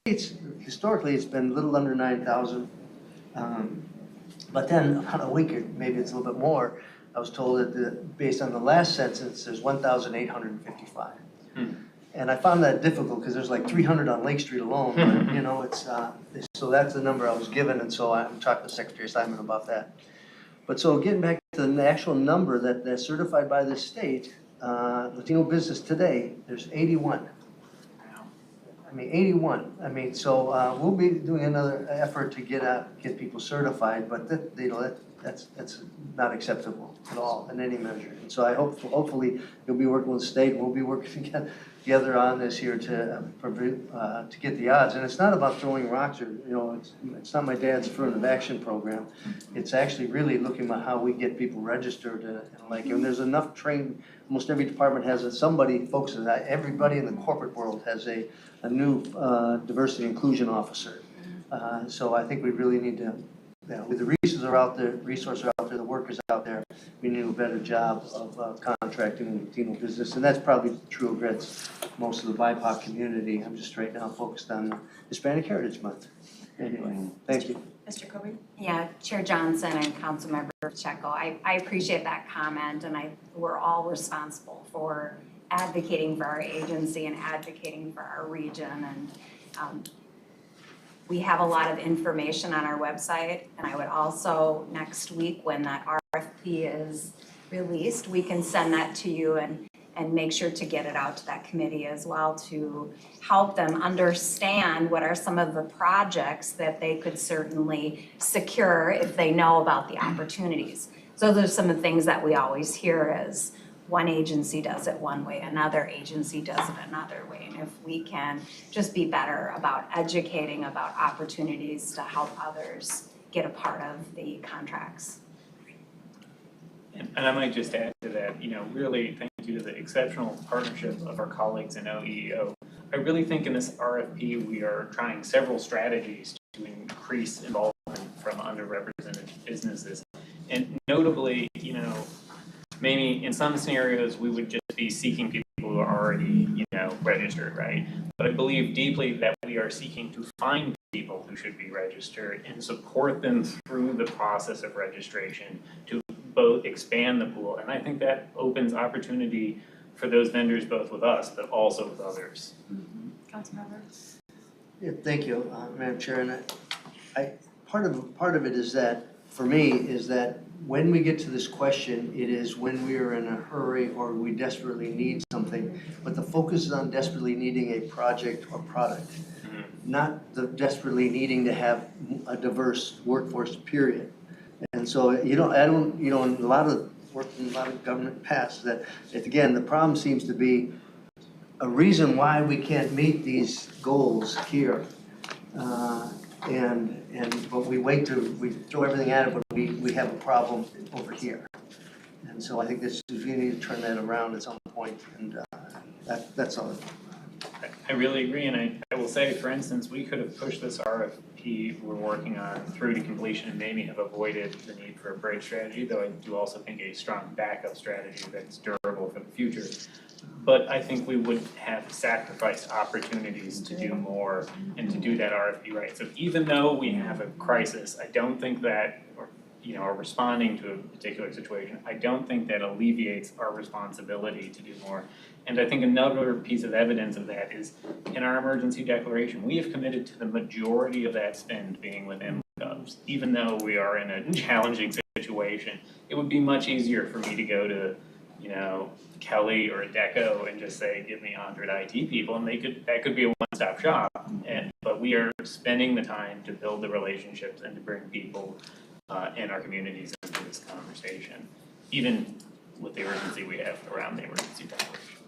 historically it's been a little under 9,000. But then about a week, or maybe it's a little bit more, I was told that based on the last census, there's 1,855. And I found that difficult because there's like 300 on Lake Street alone, but you know, so that's the number I was given, and so I'm talking to Secretary Simon about that. But so getting back to the actual number that's certified by the state, Latino business today, there's 81. I mean, 81. I mean, so we'll be doing another effort to get people certified, but that's not acceptable at all in any measure. And so I hopefully you'll be working with the state. We'll be working together on this here to get the odds. And it's not about throwing rocks or it's not my dad's affirmative action program. It's actually really looking at how we get people registered and there's enough trained. Almost every department has somebody focuses on that. Everybody in the corporate world has a new diversity inclusion officer. So I think we really need to, with the resources are out there, the workers out there, we need to do a better job of contracting with Latino business, and that's probably true against most of the BIPOC community. I'm just right now focused on Hispanic Heritage Month. Anyway, thank you. Mr. Jacoby? Yeah, Chair Johnson and Councilmember Pacheco, I appreciate that comment, and we're all responsible for advocating for our agency and advocating for our region, and we have a lot of information on our website, and I would also, next week when that RFP is released, we can send that to you and make sure to get it out to that committee as well to help them understand what are some of the projects that they could certainly secure if they know about the opportunities. So there's some of the things that we always hear is one agency does it one way, another agency does it another way. And if we can just be better about educating about opportunities to help others get a part of the contracts. And I might just add to that, really thank you to the exceptional partnership of our colleagues in OEO. I really think in this RFP, we are trying several strategies to increase involvement from underrepresented businesses. And notably, maybe in some scenarios, we would just be seeking people who are already, registered, right? But I believe deeply that we are seeking to find people who should be registered and support them through the process of registration to both expand the pool. And I think that opens opportunity for those vendors, both with us, but also with others. Councilmember? Yeah, thank you, Madam Chair. And part of it is that, for me, is that when we get to this question, it is when we are in a hurry or we desperately need something, but the focus is on desperately needing a project or product, not the desperately needing to have a diverse workforce, period. And so, in a lot of work in a lot of government past that, again, the problem seems to be a reason why we can't meet these goals here. But we throw everything at it, but we have a problem over here. And so I think we need to turn that around at some point, and that's all. I really agree, and I will say, for instance, we could have pushed this RFP we're working on through to completion and maybe have avoided the need for a bridge strategy, though I do also think a strong backup strategy that's durable for the future. But I think we would have sacrificed opportunities to do more and to do that RFP right. So even though we have a crisis, I don't think that, are responding to a particular situation, I don't think that alleviates our responsibility to do more. And I think another piece of evidence of that is in our emergency declaration, we have committed to the majority of that spend being within Govs. Even though we are in a challenging situation, it would be much easier for me to go to Kelly or Adecco and just say, give me 100 IT people, and that could be a one-stop shop. But we are spending the time to build the relationships and to bring people in our communities into this conversation, even with the urgency we have around the emergency declaration.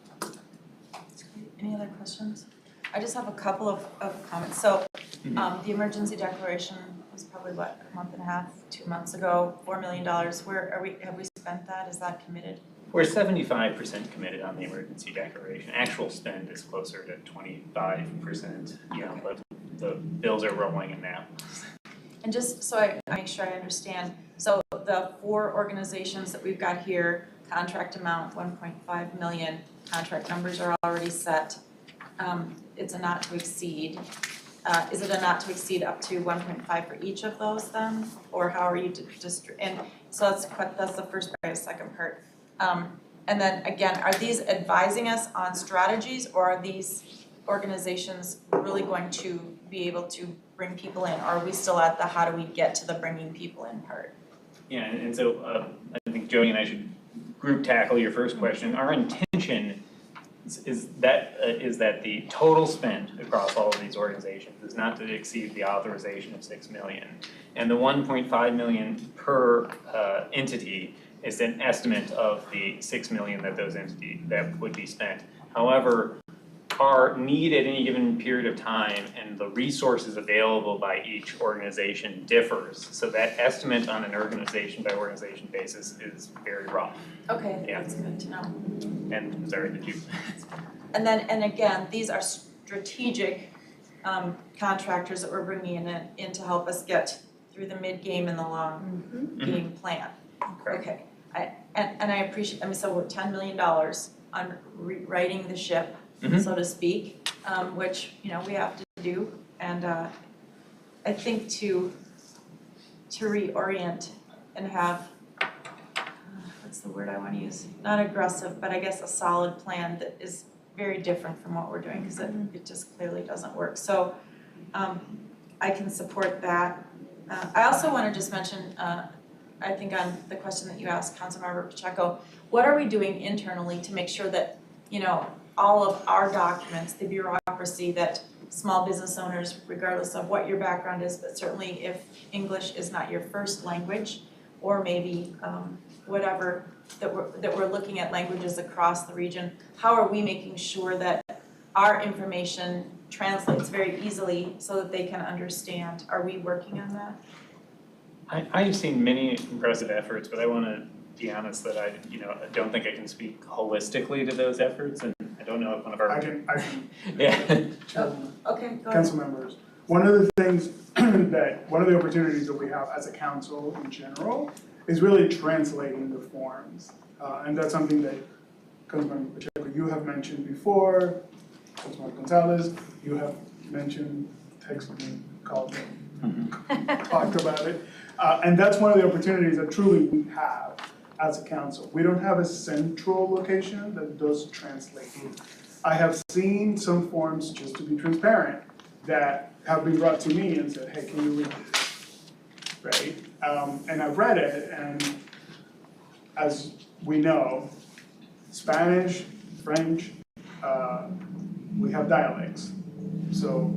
Any other questions? I just have a couple of comments. So the emergency declaration was probably a month and a half, 2 months ago, $4 million. Where are we? Have we spent that? Is that committed? We're 75% committed on the emergency declaration. Actual spend is closer to 25%, but the bills are rolling in now. And just so I make sure I understand, so the 4 organizations that we've got here, contract amount 1.5 million, contract numbers are already set. It's a not to exceed. is it a not to exceed up to 1.5 for each of those then? Or how are you and so that's the first part, the second part. And then again, are these advising us on strategies, or are these organizations really going to be able to bring people in? Or are we still at the how do we get to the bringing people in part? Yeah, and so I think Jody and I should group tackle your first question. Our intention is that the total spend across all of these organizations is not to exceed the authorization of 6 million. And the 1.5 million per entity is an estimate of the 6 million that those entities that would be spent. However, our need at any given period of time and the resources available by each organization differs. So that estimate on an organization by organization basis is very rough. Okay, Yeah. that's good to know. And sorry, did you? And then, and again, these are strategic contractors that we're bringing in to help us get through the mid-game and the long game plan. Correct. Okay, and I appreciate, I mean, so we're $10 million on rewriting the ship, so to speak, which, you know, we have to do. And I think to reorient and have, what's the word I want to use? Not aggressive, but I guess a solid plan that is very different from what we're doing, because it just clearly doesn't work. So I can support that. I also want to just mention, I think on the question that you asked, Councilmember Pacheco, what are we doing internally to make sure that, you know, all of our documents, the bureaucracy, that small business owners, regardless of what your background is, but certainly if English is not your first language, or maybe whatever, that we're looking at languages across the region, how are we making sure that our information translates very easily so that they can understand? Are we working on that? I've seen many impressive efforts, but I want to be honest that I don't think I can speak holistically to those efforts, and I don't know if one of our I can yeah. Okay, go ahead. council members. One of the things one of the opportunities that we have as a council in general is really translating the forms. And that's something that Councilmember Pacheco, you have mentioned before, Councilmember Gonzalez, you have mentioned, texted me, called me, talked about it. And that's one of the opportunities that truly we have as a council. We don't have a central location that does translating. I have seen some forms, just to be transparent, that have been brought to me and said, hey, can you read this? Right? And I've read it, and as we know, Spanish, French, we have dialects. So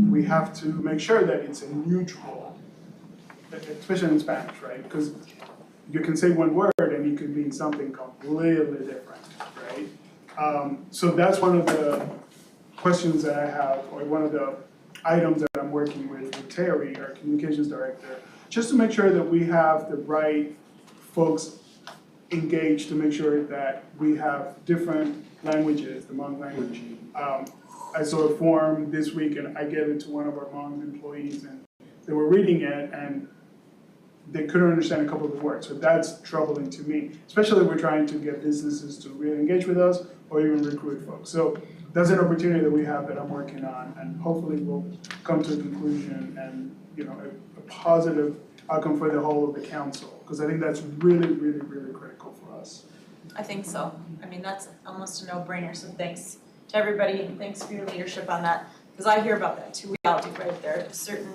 we have to make sure that it's a neutral, especially in Spanish, right? Because you can say one word and it could mean something completely different, right? So that's one of the questions that I have, or one of the items that I'm working with Terry, our communications director, just to make sure that we have the right folks engaged, to make sure that we have different languages, the Hmong language. I saw a form this week and I gave it to one of our Hmong employees, and they were reading it and they couldn't understand a couple of the words. So that's troubling to me, especially if we're trying to get businesses to really engage with us or even recruit folks. So that's an opportunity that we have that I'm working on, and hopefully we'll come to a conclusion and a positive outcome for the whole of the council, because I think that's really, really, really critical for us. I think so. I mean, that's almost a no-brainer, so thanks to everybody, and thanks for your leadership on that, because I hear about that too. We all do, right? There are certain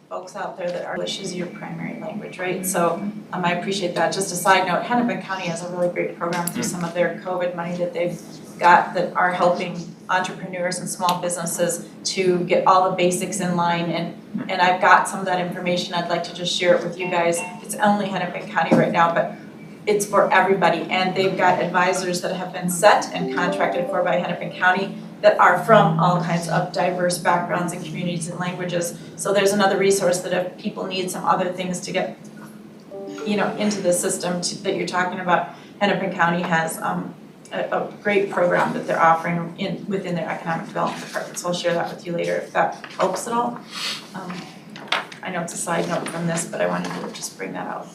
folks out there that English is your primary language, right? So I appreciate that. Just a side note, Hennepin County has a really great program through some of their COVID money that they've got that are helping entrepreneurs and small businesses to get all the basics in line, and I've got some of that information. I'd like to just share it with you guys. It's only Hennepin County right now, but it's for everybody, and they've got advisors that have been set and contracted for by Hennepin County that are from all kinds of diverse backgrounds and communities and languages. So there's another resource that if people need some other things to get into the system that you're talking about, Hennepin County has a great program that they're offering within their economic development department. So I'll share that with you later if that helps at all. I know it's a side note from this, but I wanted to just bring that out.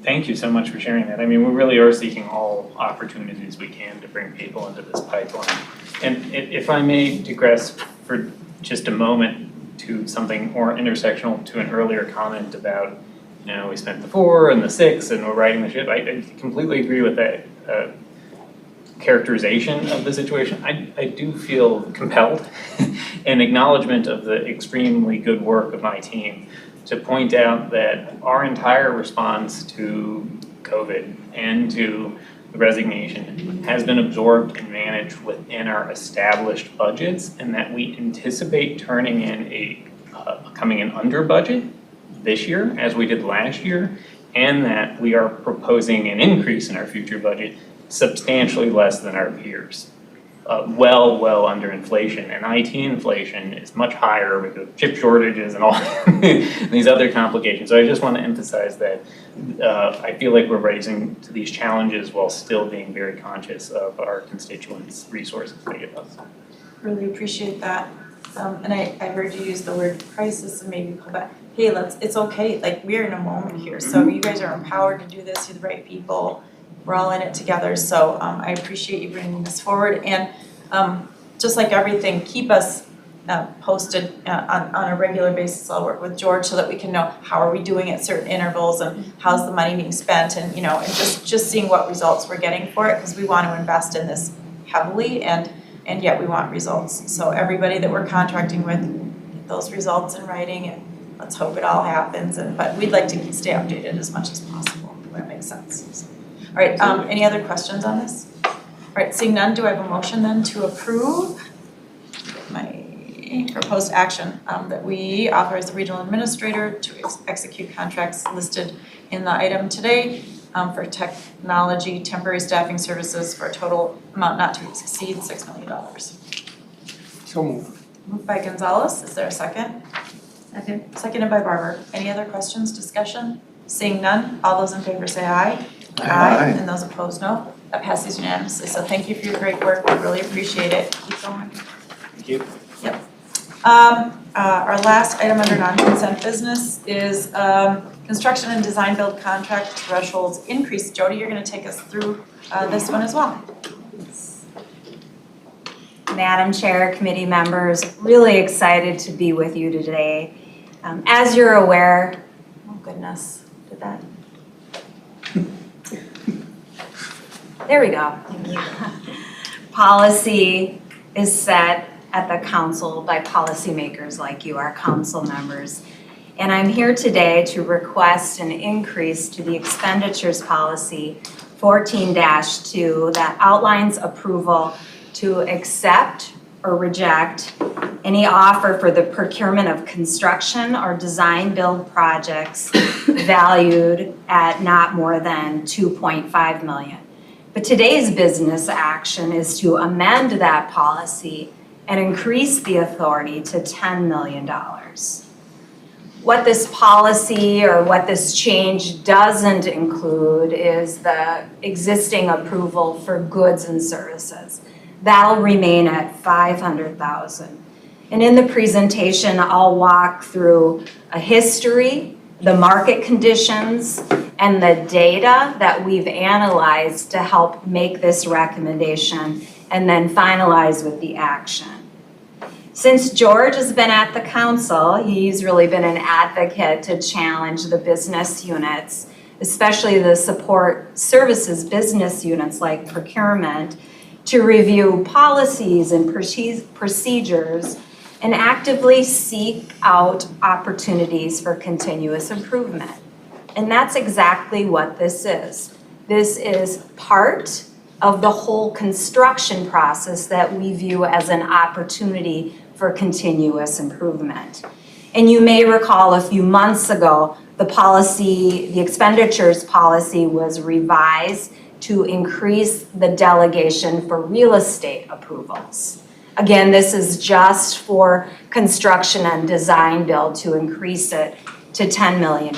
Thank you so much for sharing that. I mean, we really are seeking all opportunities we can to bring people into this pipeline. And if I may digress for just a moment, to something more intersectional to an earlier comment about, you know, we spent the 4 and the 6 and we're riding the ship. I completely agree with that characterization of the situation. I do feel compelled in acknowledgement of the extremely good work of my team to point out that our entire response to COVID and to the resignation has been absorbed and managed within our established budgets, and that we anticipate turning in coming in under budget this year as we did last year, and that we are proposing an increase in our future budget substantially less than our peers. Well under inflation, and IT inflation is much higher with the chip shortages and all these other complications. So I just want to emphasize that I feel like we're raising to these challenges while still being very conscious of our constituents' resources they give us. Really appreciate that. And I heard you use the word crisis and maybe pull back. Hey, it's okay, like we're in a moment here, so you guys are empowered to do this, you're the right people. We're all in it together, so I appreciate you bringing this forward, and just like everything, keep us posted on a regular basis. I'll work with George so that we can know how are we doing at certain intervals and how's the money being spent, and and just seeing what results we're getting for it, because we want to invest in this heavily, and yet we want results. So everybody that we're contracting with, get those results in writing, and let's hope it all happens. But we'd like to stay updated as much as possible. If that makes sense. So. All right, any other questions on this? All right, seeing none, do I have a motion then to approve my proposed action that we authorize the regional administrator to execute contracts listed in the item today for technology temporary staffing services for a total amount not to exceed $6 million. So moved. Moved by Gonzalez, is there a second? Second. Seconded by Barber. Any other questions, discussion? Seeing none, all those in favor say aye. Aye. And those opposed, no. That passes unanimously. So thank you for your great work. We really appreciate it. Keep going. Thank you. Yep. Our last item under non-consent business is construction and design build contract thresholds increase. Jody, you're going to take us through this one as well. Madam Chair, committee members, really excited to be with you today. As you're aware, oh goodness, did that? There we go. Policy is set at the council by policymakers like you, our council members. And I'm here today to request an increase to the expenditures policy 14-2 that outlines approval to accept or reject any offer for the procurement of construction or design build projects valued at not more than $2.5 million. But today's business action is to amend that policy and increase the authority to $10 million. What this policy or what this change doesn't include is the existing approval for goods and services. That'll remain at $500,000. And in the presentation, I'll walk through a history, the market conditions, and the data that we've analyzed to help make this recommendation, and then finalize with the action. Since George has been at the council, he's really been an advocate to challenge the business units, especially the support services business units like procurement, to review policies and procedures and actively seek out opportunities for continuous improvement. And that's exactly what this is. This is part of the whole construction process that we view as an opportunity for continuous improvement. And you may recall a few months ago, the expenditures policy was revised to increase the delegation for real estate approvals. Again, this is just for construction and design build to increase it to $10 million.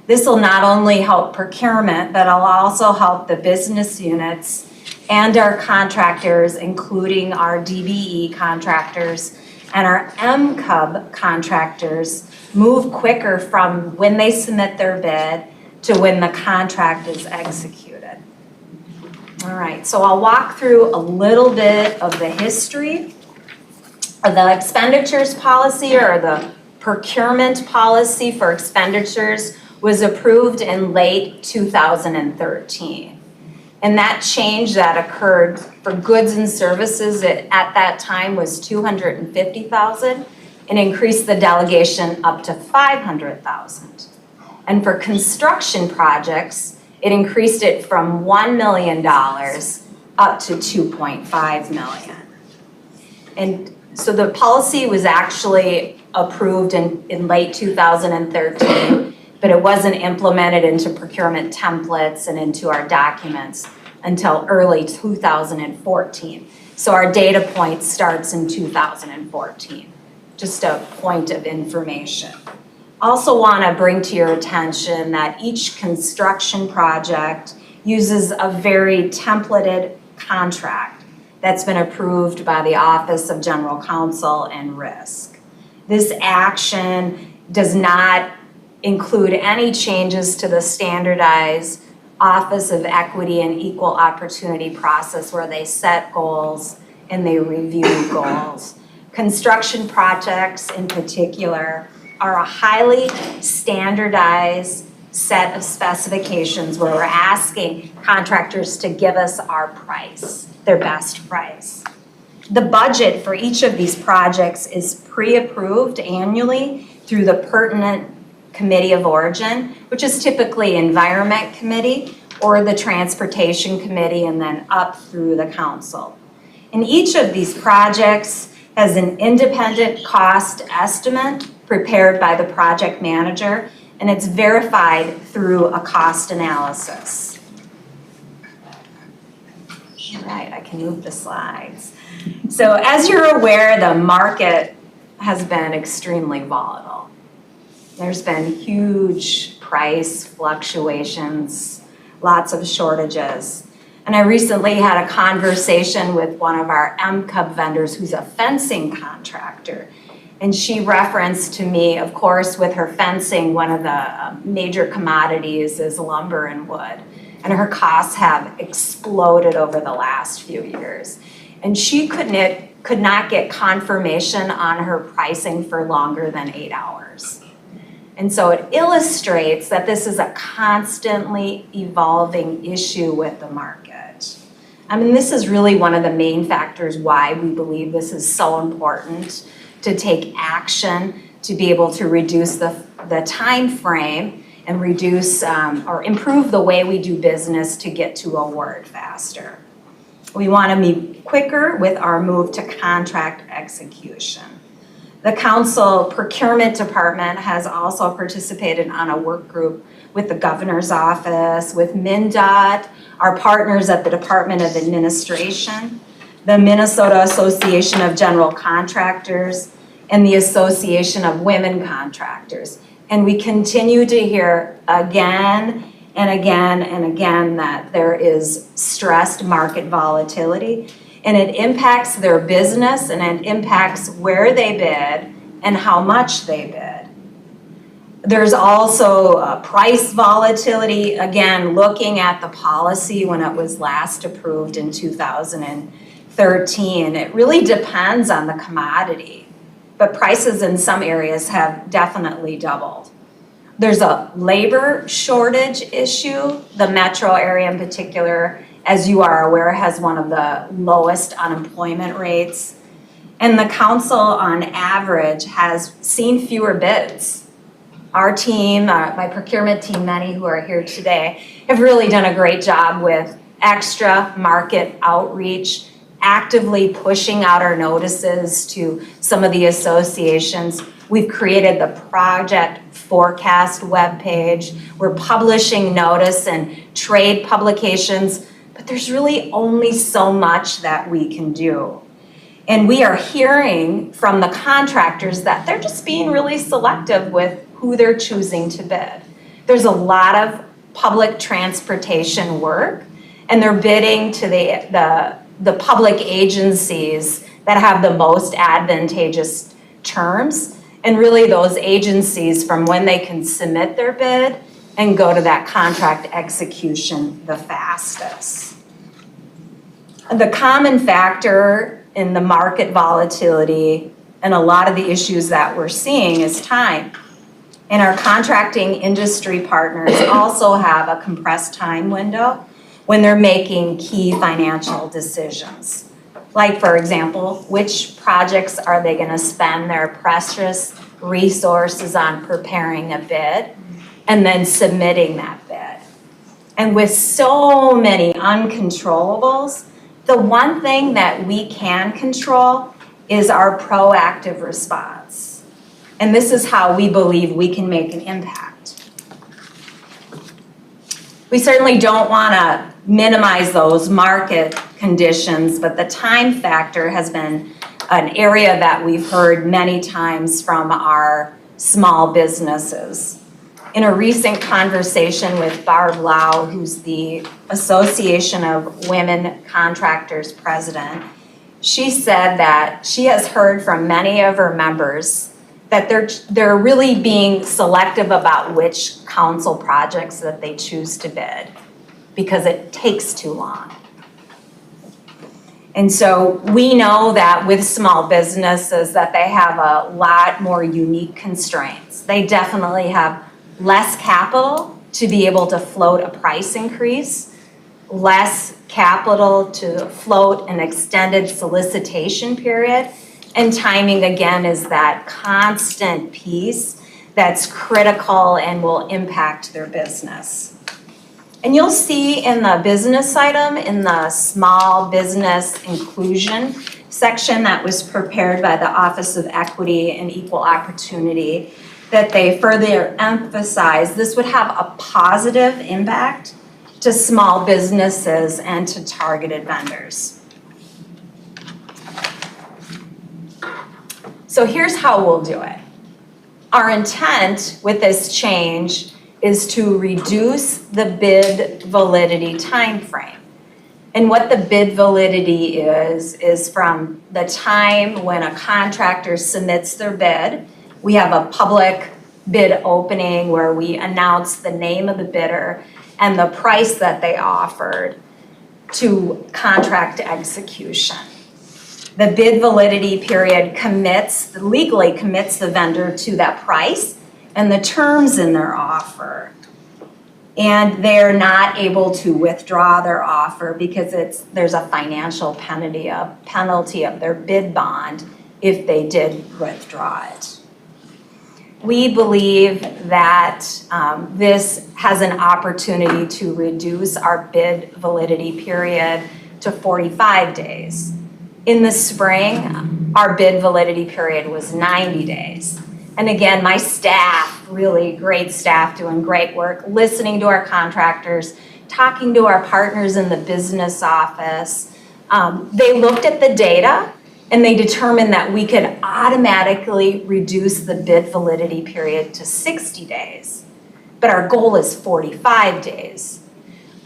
This will not only help procurement, but it'll also help the business units and our contractors, including our DBE contractors and our MCUB contractors, move quicker from when they submit their bid to when the contract is executed. All right, so I'll walk through a little bit of the history The expenditures policy or the procurement policy for expenditures was approved in late 2013. And that change that occurred for goods and services at that time was $250,000 and increased the delegation up to $500,000. And for construction projects, it increased it from $1 million up to $2.5 million. And so the policy was actually approved in late 2013, but it wasn't implemented into procurement templates and into our documents until early 2014. So our data point starts in 2014, just a point of information. Also want to bring to your attention that each construction project uses a very templated contract that's been approved by the Office of General Counsel and Risk. This action does not include any changes to the standardized Office of Equity and Equal Opportunity process where they set goals and they review goals. Construction projects in particular are a highly standardized set of specifications where we're asking contractors to give us our price, their best price. The budget for each of these projects is pre-approved annually through the pertinent committee of origin, which is typically Environment Committee or the Transportation Committee and then up through the council. And each of these projects has an independent cost estimate prepared by the project manager, and it's verified through a cost analysis. All right, I can move the slides. So as you're aware, the market has been extremely volatile. There's been huge price fluctuations, lots of shortages. And I recently had a conversation with one of our MCUB vendors who's a fencing contractor. And she referenced to me, of course, with her fencing, one of the major commodities is lumber and wood. And her costs have exploded over the last few years. And she could not get confirmation on her pricing for longer than 8 hours. And so it illustrates that this is a constantly evolving issue with the market. I mean, this is really one of the main factors why we believe this is so important to take action to be able to reduce the time frame and reduce or improve the way we do business to get to award faster. We want to be quicker with our move to contract execution. The council procurement department has also participated on a work group with the governor's office, with MnDOT, our partners at the Department of Administration, the Minnesota Association of General Contractors, and the Association of Women Contractors. And we continue to hear again and again and again that there is stressed market volatility, and it impacts their business and it impacts where they bid and how much they bid. There's also price volatility, again, looking at the policy when it was last approved in 2013. It really depends on the commodity, but prices in some areas have definitely doubled. There's a labor shortage issue. The metro area in particular, as you are aware, has one of the lowest unemployment rates. And the council on average has seen fewer bids. Our team, my procurement team, many who are here today, have really done a great job with extra market outreach, actively pushing out our notices to some of the associations. We've created the project forecast webpage. We're publishing notice and trade publications, but there's really only so much that we can do. And we are hearing from the contractors that they're just being really selective with who they're choosing to bid. There's a lot of public transportation work, and they're bidding to the public agencies that have the most advantageous terms, and really those agencies from when they can submit their bid and go to that contract execution the fastest. The common factor in the market volatility And a lot of the issues that we're seeing is time. And our contracting industry partners also have a compressed time window when they're making key financial decisions. Like, for example, which projects are they gonna spend their precious resources on preparing a bid and then submitting that bid. And with so many uncontrollables, the one thing that we can control is our proactive response. And this is how we believe we can make an impact. We certainly don't wanna minimize those market conditions, but the time factor has been an area that we've heard many times from our small businesses. In a recent conversation with Barb Lau, who's the Association of Women Contractors President, she said that she has heard from many of her members that they're really being selective about which council projects that they choose to bid because it takes too long. And so we know that with small businesses that they have a lot more unique constraints. They definitely have less capital to be able to float a price increase, less capital to float an extended solicitation period, and timing again is that constant piece that's critical and will impact their business. And you'll see in the business item, in the small business inclusion section that was prepared by the Office of Equity and Equal Opportunity, that they further emphasize this would have a positive impact to small businesses and to targeted vendors. So here's how we'll do it. Our intent with this change is to reduce the bid validity timeframe. And what the bid validity is from the time when a contractor submits their bid. We have a public bid opening where we announce the name of the bidder and the price that they offered to contract execution. The bid validity period legally commits the vendor to that price and the terms in their offer. And they're not able to withdraw their offer because there's a financial penalty of their bid bond if they did withdraw it. We believe that this has an opportunity to reduce our bid validity period to 45 days. In the spring, our bid validity period was 90 days. And again, my staff, really great staff doing great work, listening to our contractors, talking to our partners in the business office. They looked at the data and they determined that we could automatically reduce the bid validity period to 60 days. But our goal is 45 days.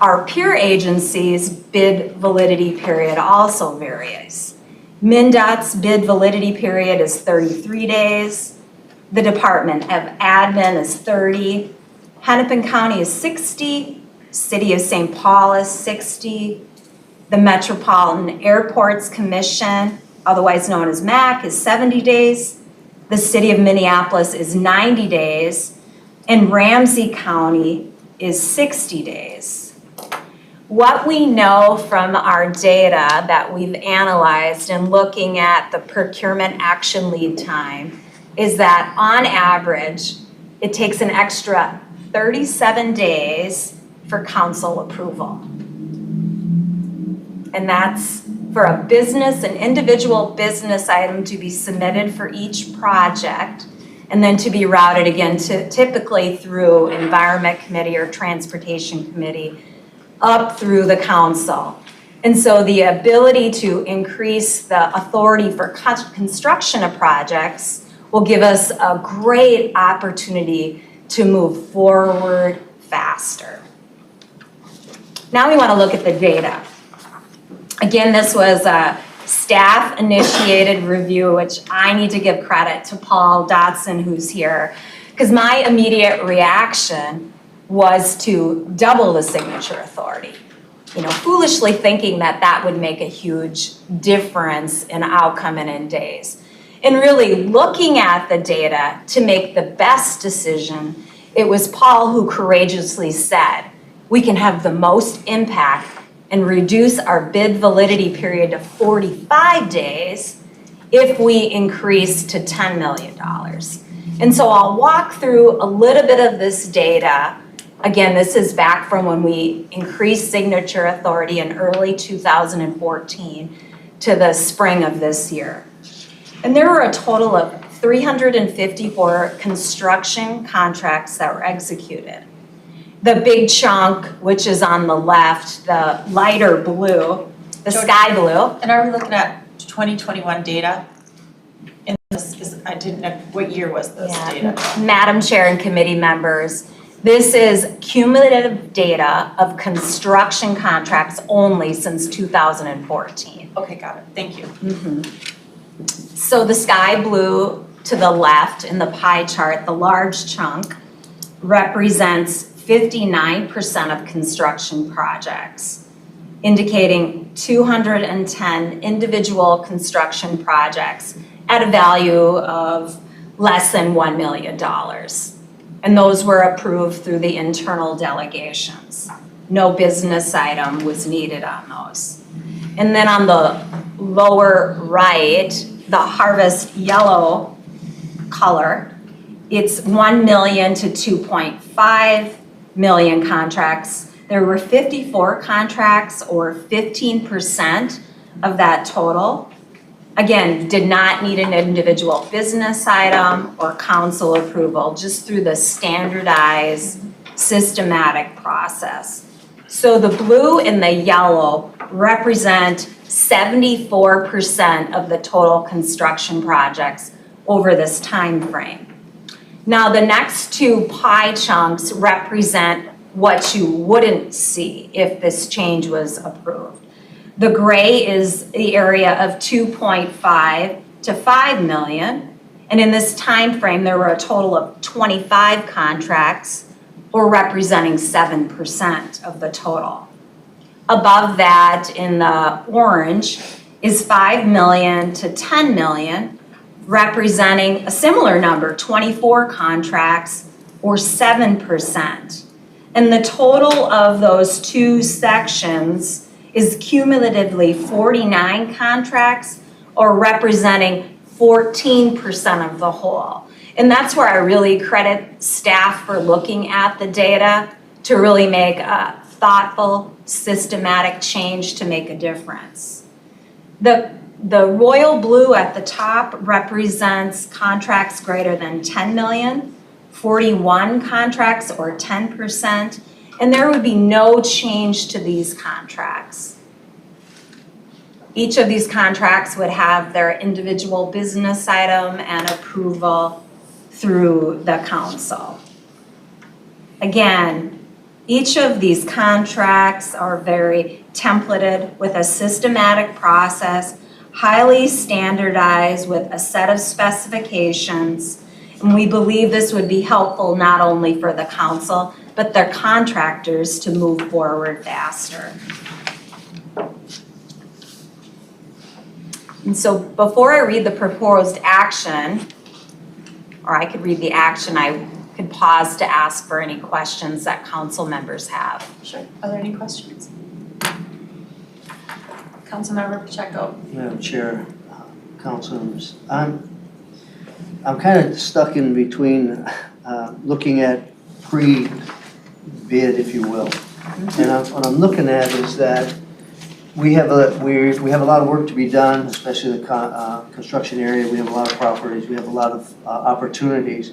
Our peer agency's bid validity period also varies. MnDOT's bid validity period is 33 days. The Department of Admin is 30. Hennepin County is 60. City of St. Paul is 60. The Metropolitan Airports Commission, otherwise known as MAC, is 70 days. The City of Minneapolis is 90 days. And Ramsey County is 60 days. What we know from our data that we've analyzed and looking at the procurement action lead time is that on average, it takes an extra 37 days for council approval. And that's for a business, an individual business item to be submitted for each project and then to be routed again to typically through Environment Committee or Transportation Committee up through the council. And so the ability to increase the authority for construction of projects will give us a great opportunity to move forward faster. Now we want to look at the data. Again, this was a staff-initiated review, which I need to give credit to Paul Dotson, who's here, because my immediate reaction was to double the signature authority. Foolishly thinking that that would make a huge difference in outcome and in days. And really looking at the data to make the best decision, it was Paul who courageously said, we can have the most impact and reduce our bid validity period to 45 days if we increase to $10 million. And so I'll walk through a little bit of this data. Again, this is back from when we increased signature authority in early 2014 to the spring of this year. And there were a total of 354 construction contracts that were executed. The big chunk, which is on the left, the lighter blue, the Jody, sky blue. And are we looking at 2021 data? In this, I didn't know, what year was this data? Madam Chair and committee members, this is cumulative data of construction contracts only since 2014. Okay, got it, thank you. So the sky blue to the left in the pie chart, the large chunk, represents 59% of construction projects, indicating 210 individual construction projects at a value of less than $1 million. And those were approved through the internal delegations. No business item was needed on those. And then on the lower right, the harvest yellow color, it's 1 million to 2.5 million contracts. There were 54 contracts, or 15% of that total. Again, did not need an individual business item or council approval, just through the standardized systematic process. So the blue and the yellow represent 74% of the total construction projects over this time frame. Now the next two pie chunks represent what you wouldn't see if this change was approved. The gray is the area of 2.5 to 5 million, and in this time frame there were a total of 25 contracts, or representing 7% of the total. Above that in the orange is 5 million to 10 million, representing a similar number, 24 contracts, or 7%. And the total of those two sections is cumulatively 49 contracts, or representing 14% of the whole. And that's where I really credit staff for looking at the data to really make a thoughtful, systematic change to make a difference. The royal blue at the top represents contracts greater than 10 million, 41 contracts, or 10%, and there would be no change to these contracts. Each of these contracts would have their individual business item and approval through the council. Again, each of these contracts are very templated with a systematic process, highly standardized with a set of specifications, and we believe this would be helpful not only for the council, but their contractors to move forward faster. And so before I read the proposed action, or I could read the action, I could pause to ask for any questions that council members have. Sure, are there any questions? Councilmember Pacheco. Madam Chair, council members, I'm kind of stuck in between looking at pre-bid, if you will. And what I'm looking at is that we have a lot of work to be done, especially the construction area. We have a lot of properties. We have a lot of opportunities.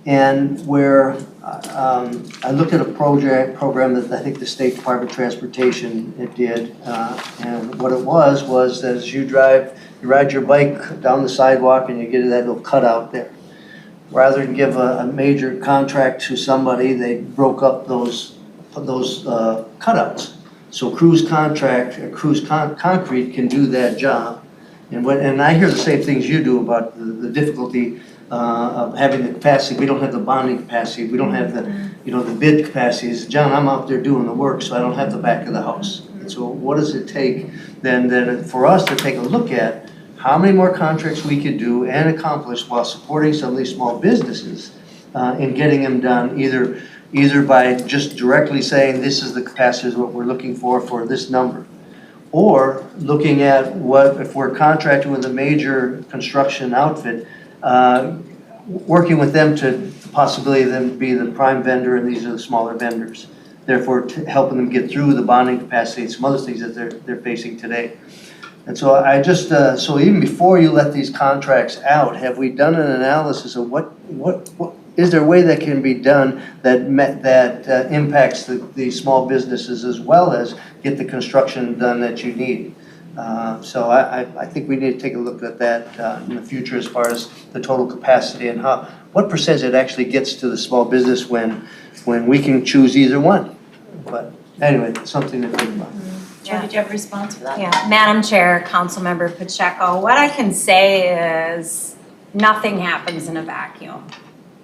And where I look at a program that I think the State Department of Transportation did, and what it was that as you ride your bike down the sidewalk and you get to that little cutout there. Rather than give a major contract to somebody, they broke up those cutouts. So Cruise Concrete can do that job. And I hear the same things you do about the difficulty of having the capacity. We don't have the bonding capacity. We don't have the, the bid capacities. John, I'm out there doing the work, so I don't have the back of the house. And so what does it take then for us to take a look at how many more contracts we could do and accomplish while supporting some of these small businesses in getting them done, either by just directly saying this is the capacity is what we're looking for this number, or looking at what if we're contracting with a major construction outfit, working with them to the possibility of them be the prime vendor and these are the smaller vendors, therefore helping them get through the bonding capacity and some other things that they're facing today. And so I just, so even before you let these contracts out, have we done an analysis of what is there a way that can be done that impacts the small businesses as well as get the construction done that you need? So I think we need to take a look at that in the future as far as the total capacity and what percentage it actually gets to the small business when we can choose either one. But anyway, it's something to think about. Jody, did you have a response for that? Yeah, Madam Chair, Councilmember Pacheco, what I can say is nothing happens in a vacuum.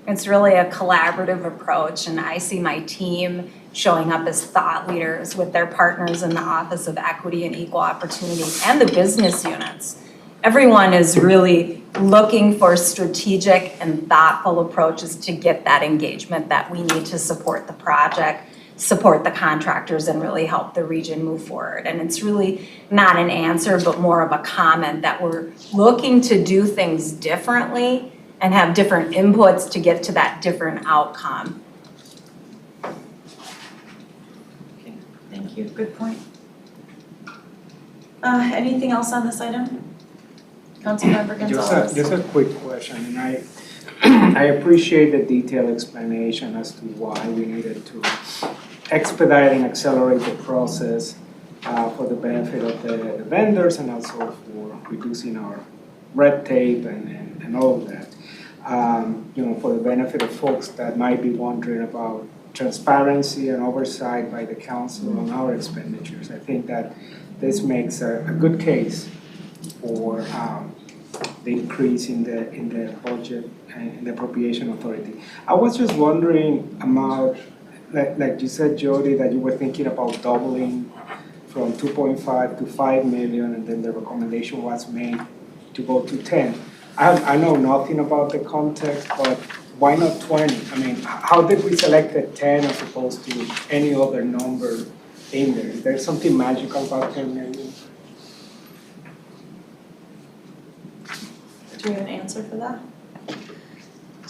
It's really a collaborative approach, and I see my team showing up as thought leaders with their partners in the Office of Equity and Equal Opportunity and the business units. Everyone is really looking for strategic and thoughtful approaches to get that engagement that we need to support the project, support the contractors, and really help the region move forward. And it's really not an answer, but more of a comment that we're looking to do things differently and have different inputs to get to that different outcome. Okay, thank you, good point. Anything else on this item? Councilmember Gonzalez. Just a quick question, and I appreciate the detailed explanation as to why we needed to expedite and accelerate the process for the benefit of the vendors and also for reducing our red tape and all of that. For the benefit of folks that might be wondering about transparency and oversight by the council on our expenditures. I think that this makes a good case for the increase in the budget and the appropriation authority. I was just wondering about, like you said, Jody, that you were thinking about doubling from 2.5 to 5 million, and then the recommendation was made to go to 10. I know nothing about the context, but why not 20? I mean, how did we select the 10 as opposed to any other number in there? Is there something magical about 10 million? Do we have an answer for that?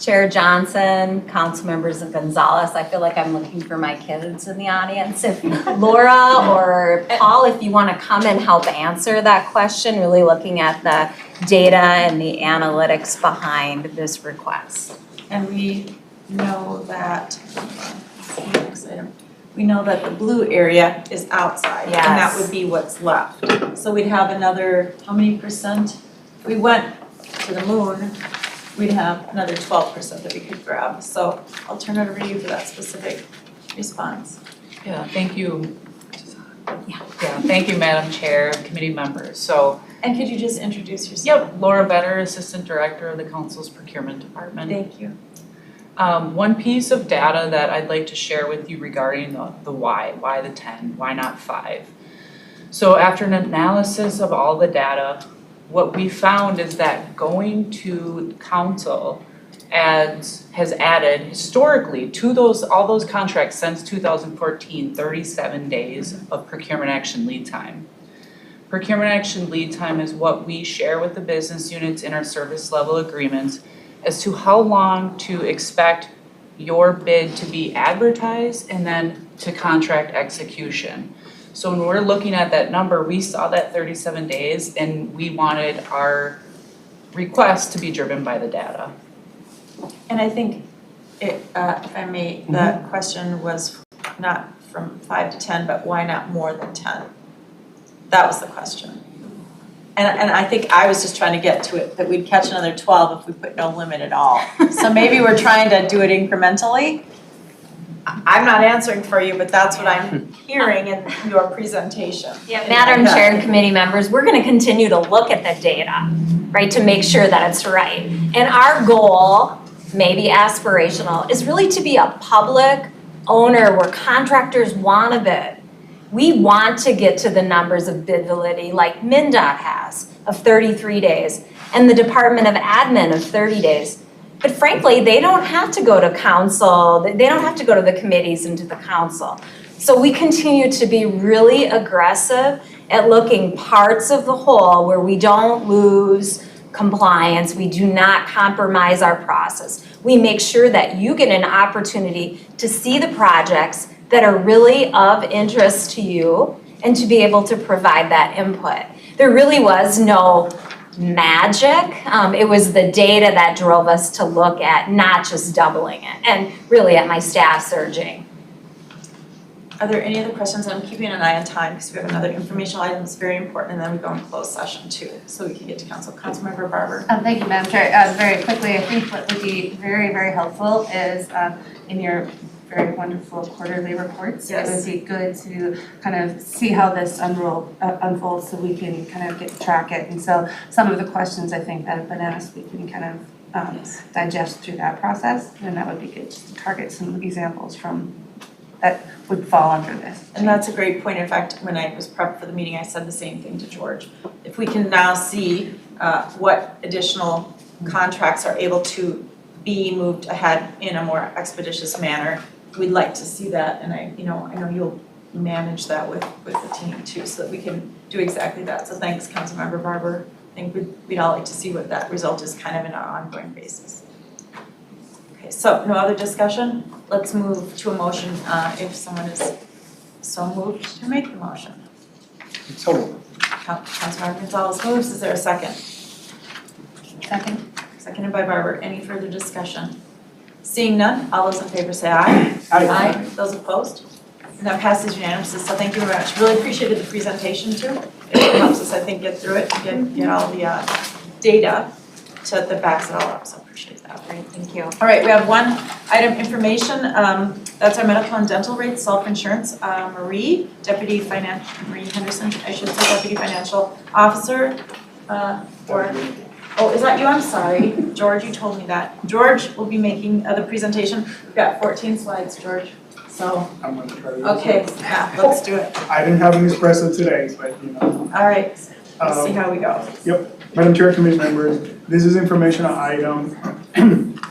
Chair Johnson, council members of Gonzalez, I feel like I'm looking for my kids in the audience. If Laura or Paul, if you want to come and help answer that question, really looking at the data and the analytics behind this request. And we know that, next item. We know that the blue area is outside, and that Yes. would be what's left. So we'd have another, how many percent? If we went to the moon, we'd have another 12% that we could grab. So I'll turn it over to you for that specific response. Yeah, thank you. Yeah. Thank you, Madam Chair, committee members. So, And could you just introduce yourself? Laura Better, Assistant Director of the Council's Procurement Department. Thank you. One piece of data that I'd like to share with you regarding the why the 10, why not 5? So after an analysis of all the data, what we found is that going to council has added historically to all those contracts since 2014, 37 days of procurement action lead time. Procurement action lead time is what we share with the business units in our service level agreements as to how long to expect your bid to be advertised and then to contract execution. So when we're looking at that number, we saw that 37 days and we wanted our request to be driven by the data. And I think if I may, the question was not from 5 to 10, but why not more than 10? That was the question. And I think I was just trying to get to it, that we'd catch another 12 if we put no limit at all. So maybe we're trying to do it incrementally. I'm not answering for you, but that's what I'm hearing in your presentation. Yeah, Madam Chair and committee members, we're going to continue to look at the data, right, to make sure that it's right. And our goal, maybe aspirational, is really to be a public owner where contractors want to bid. We want to get to the numbers of bid validity like MnDOT has. of 33 days, and the Department of Admin of 30 days. But frankly, they don't have to go to council, they don't have to go to the committees and to the council. So we continue to be really aggressive at looking parts of the whole where we don't lose compliance, we do not compromise our process. We make sure that you get an opportunity to see the projects that are really of interest to you and to be able to provide that input. There really was no magic. It was the data that drove us to look at not just doubling it, and really at my staff's urging. Are there any other questions? I'm keeping an eye on time because we have another informational item that's very important, and then we go in closed session too, so we can get to council. Councilmember Barber. Thank you, Madam Chair. Very quickly, I think what would be very, very helpful is in your very wonderful quarterly reports. Yes. It would be good to kind of see how this unfolds so we can kind of track it. And so some of the questions I think that have been asked, we can kind of digest through that process. And that would be good to target some examples from that would fall under this. And that's a great point. In fact, when I was prepped for the meeting, I said the same thing to George. If we can now see what additional contracts are able to be moved ahead in a more expeditious manner, we'd like to see that. And I know you'll manage that with the team too, so that we can do exactly that. So thanks, Councilmember Barber. I think we'd all like to see what that result is kind of in our ongoing basis. Okay, so no other discussion? Let's move to a motion if someone is so moved to make the motion. So, Councilmember Gonzalez moves. Is there a second? Second. Seconded by Barber. Any further discussion? Seeing none, all those in favor say aye. Aye. Those opposed? And that passes unanimously, so thank you very much. Really appreciated the presentation too. It helps us, I think, get through it and get all the data that backs it all up, so appreciate that. Great, thank you. All right, we have one item information. That's our medical and dental rates, self-insurance. Marie Henderson, I should say, Deputy Financial Officer. Oh, is that you? I'm sorry. George, you told me that. George will be making the presentation. We've got 14 slides, George. So, I'm gonna try to. okay, yeah, let's do it. I didn't have an espresso today, but All right, let's see how we go. Yep, Madam Chair, committee members, this is informational item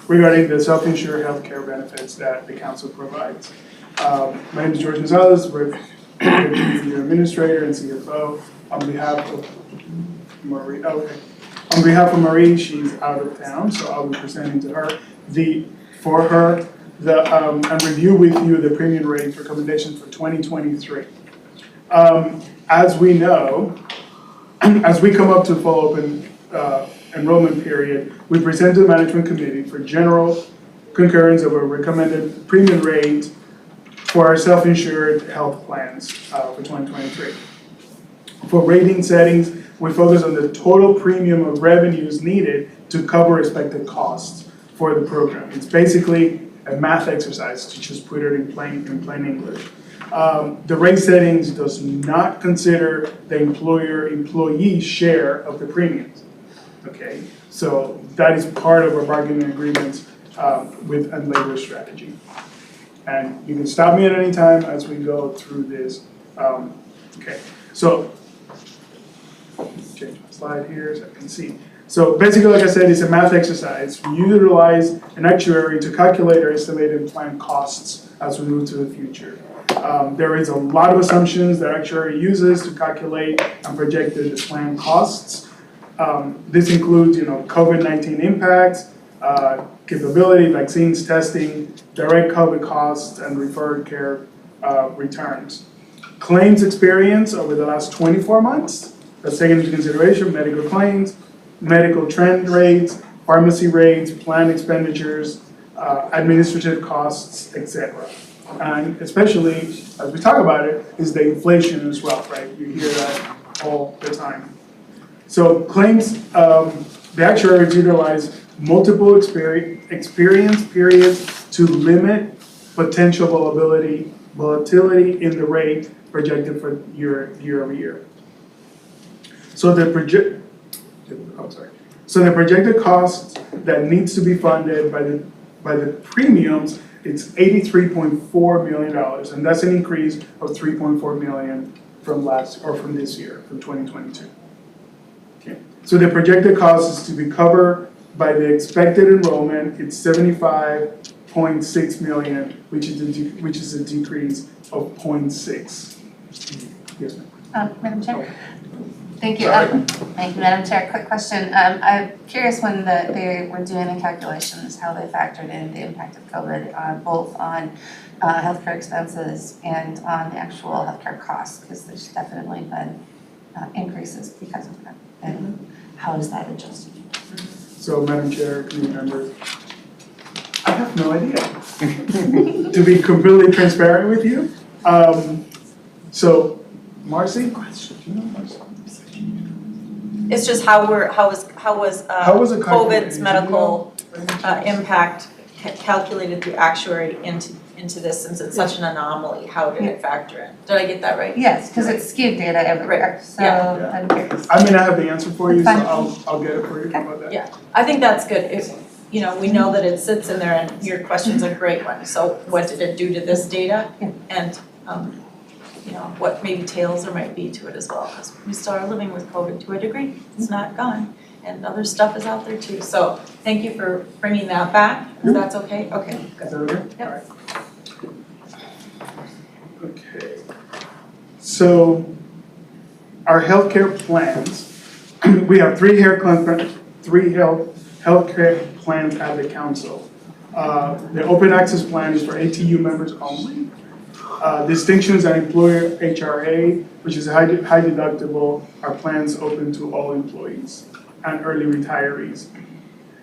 regarding the self-insured healthcare benefits that the council provides. My name is George Gonzalez, we're the administrator and CFO. On behalf of Marie, she's out of town, so I'll be presenting to her and review with you the premium rate recommendation for 2023. As we know, as we come up to fall open enrollment period, we present to the management committee for general concurrence of a recommended premium rate for our self-insured health plans for 2023. For rating settings, we focus on the total premium of revenues needed to cover respective costs for the program. It's basically a math exercise, to just put it in plain English. The rate settings does not consider the employee share of the premiums. Okay, so that is part of our bargaining agreements with a labor strategy. And you can stop me at any time as we go through this. Okay, so change my slide here so I can see. So basically, like I said, it's a math exercise. We utilize an actuary to calculate our estimated plan costs as we move to the future. There is a lot of assumptions that actuary uses to calculate and project the plan costs. This includes, COVID-19 impacts, capability, vaccines, testing, direct COVID costs, and referred care returns. Claims experience over the last 24 months, that's taken into consideration medical claims, medical trend rates, pharmacy rates, plan expenditures, administrative costs, etc. And especially, as we talk about it, is the inflation as well, right? You hear that all the time. So claims, the actuaries utilize multiple experience periods to limit potential volatility in the rate projected for year over year. So the projected costs that needs to be funded by the premiums, it's $83.4 million, and that's an increase of $3.4 million from this year, from 2022. So the projected cost is to be covered by the expected enrollment. It's 75.6 million, which is a decrease of 0.6. Yes, ma'am. Madam Chair? Okay. Thank you. Sorry. Thank you, Madam Chair. Quick question. I'm curious when they were doing the calculations, how they factored in the impact of COVID, both on healthcare expenses and on the actual healthcare costs, because there's definitely been increases because of that. And how is that adjusted? So, Madam Chair, committee members, I have no idea. To be completely transparent with you. So, Marcy? Do you know Marcy? It's just how was How was it COVID's calculated? medical impact calculated through actuary into this, since it's such an anomaly, how did it factor in? Did I get that right? Yes, because it's skewed data everywhere, so Yeah. I'm curious. I may not have the answer for you, so Fine. I'll get it for you. How about that? Yeah. I think that's good, if, we know that it sits in there, and your question's a great one, so what did it do to this data? Yeah. And, what maybe tails there might be to it as well, because we still are living with COVID to a degree, it's not gone, and other stuff is out there too, so thank you for bringing that back, if that's okay, okay, good. Is that okay? Yep. All right. Okay. So, our healthcare plans, we have three healthcare plans at the council. The open access plan is for ATU members only. Distinctions and employer HRA, which is high deductible, are plans open to all employees and early retirees.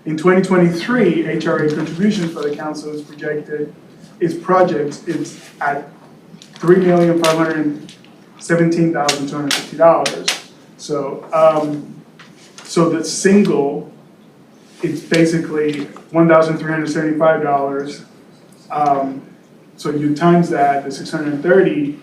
In 2023, HRA contributions for the council is projected, is at $3,517,250. So the single, it's basically $1,375. So you times that, the 630,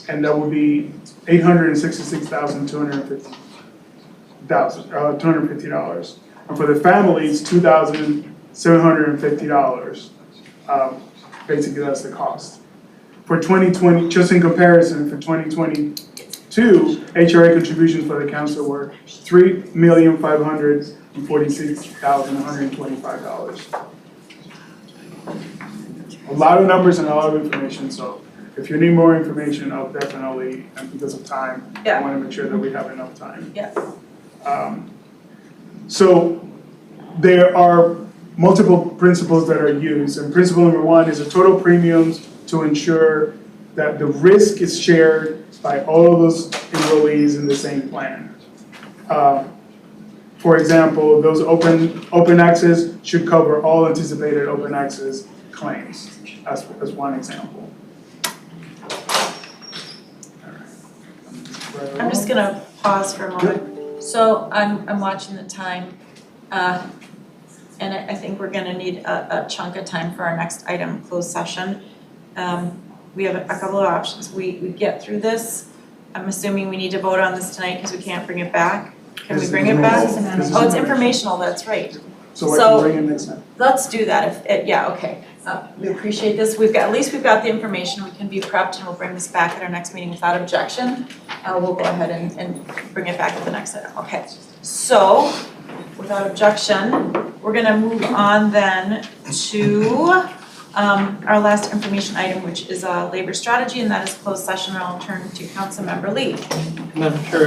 and that would be $866,250. And for the family, it's $2,750. Basically, that's the cost. For 2020, just in comparison, for 2022, HRA contributions for the council were $3,546,125. A lot of numbers and a lot of information, so if you need more information, I'll definitely, and because of time, I wanna make sure that we have enough time. Yeah. So there are multiple principles that are used, and principle number one is the total premiums to ensure that the risk is shared by all of those enrollees in the same plan. For example, those open access should cover all anticipated open access claims, as one example. I'm just gonna pause for a moment. So I'm watching the time, and I think we're gonna need a chunk of time for our next item, closed session. We have a couple of options. We get through this. I'm assuming we need to vote on this tonight because we can't bring it back. Can we bring it back? Oh, it's informational, that's right. So I can bring it next time. Let's do that, okay. We appreciate this, at least we've got the information, we can be prepped, and we'll bring this back at our next meeting without objection. We'll go ahead and bring it back at the next item, okay. So, without objection, we're gonna move on then to our last information item, which is labor strategy, and that is closed session, and I'll turn to Councilmember Lee. Madam Chair,